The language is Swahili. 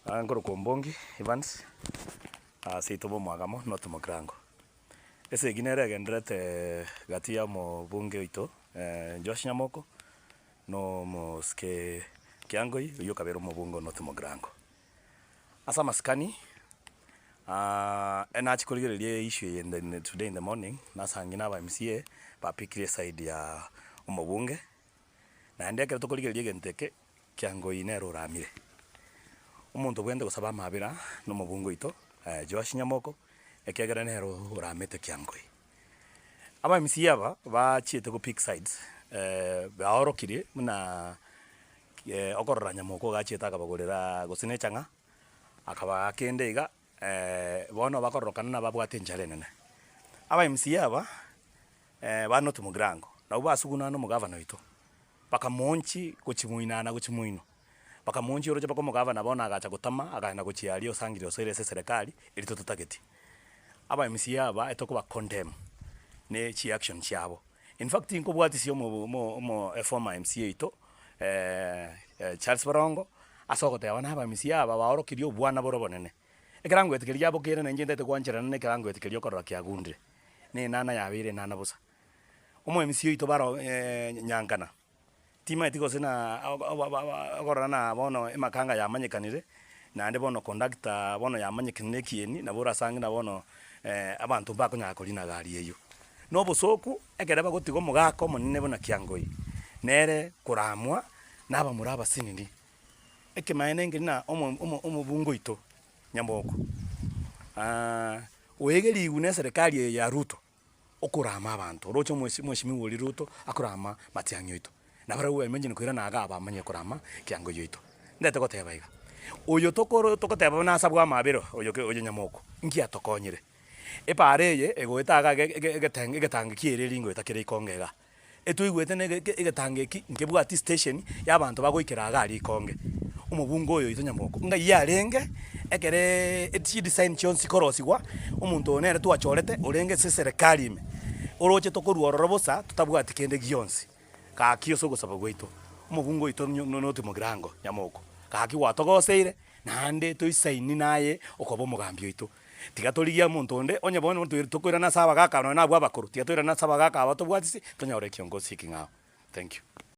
Angoro Kombongi Evans seitobo mwagamo not mokrango ese ginere gendrete gati ya mobunge oito Josh Nyamoko no moske kiangoi yo kabero mobungo not mokrango asa maskani ena chikoligererie issue today in the morning nasangina ba MCA ba pikire side ya umobunge na ndeke tokoligererie genteke kiangoi nero ramire umuntu bwende gusaba mabira no mubungo ito Josh Nyamoko ekegera nero uramete kiangoi aba MCA aba bachiete go pick sides baorokire muna okorora Nyamoko gachieta akabagorera gusine changa akaba akende iga bono bakororokana na babwate njare nene aba MCA aba bano tumugrango na ubasuguna no mugavana ito bakamonchi guchimuino bakamonchi oroje bako mugavana bona agacha gutama agana guchiario sangire osere serikali ili tutageti aba MCA aba etokuba condemn ne chi action cyabo in fact inko bwatisi mo former MCA ito Charles Barongo asogote abana aba MCA aba baorokirio bwana borobonene ekerango etekeria abo kere nje ndete kwanchera ne kerango etekerio korora kiagundire ne nana yabire nana busa umo MCA ito baro nyankana tima etiko sina agorana bono emakanga yamanyikanire nande bono conductor bono yamanyikanire kieni na bora sangi na bono abantu bakonya kolina gari eyo no busoku ekereba gotigo mugako munene bona kiangoi nere kuramwa naba muraba sinini ekemaene ngina omo bungo ito Nyamoko wegeri igune serikali ya Ruto okurama abantu rocho mweshimi woli Ruto akurama matiangyo ito na bara we menjini kwira naga aba manye kurama kiango yoito ndete goteba iga uyo tokoteba na sabwa mabiro uyo Nyamoko nki atokonyire epareye egoetaga egetange kiereri ngo etakire ikongega etuigwete ne egetange ki nkebwati station y'abantu bagoikera gari ikonge umubungo oyo ito Nyamoko nga yarenge ekere eti design chonsi korosigwa umuntu onere twachorete orenge se serikali ime oroche tokoruororo bosa tutabwati kende gionsi ka kiyoso gusaba gweito umubungo ito no timugrango Nyamoko ka ki watogoseire nande toisaini naye okobo mugambio ito tigatorigia muntu onde onye bono muntu tukwira na saba gaka no na bwa bakuru tigatorira na saba gaka abatobwatisi tonyore kiongozi kingao. Thank you.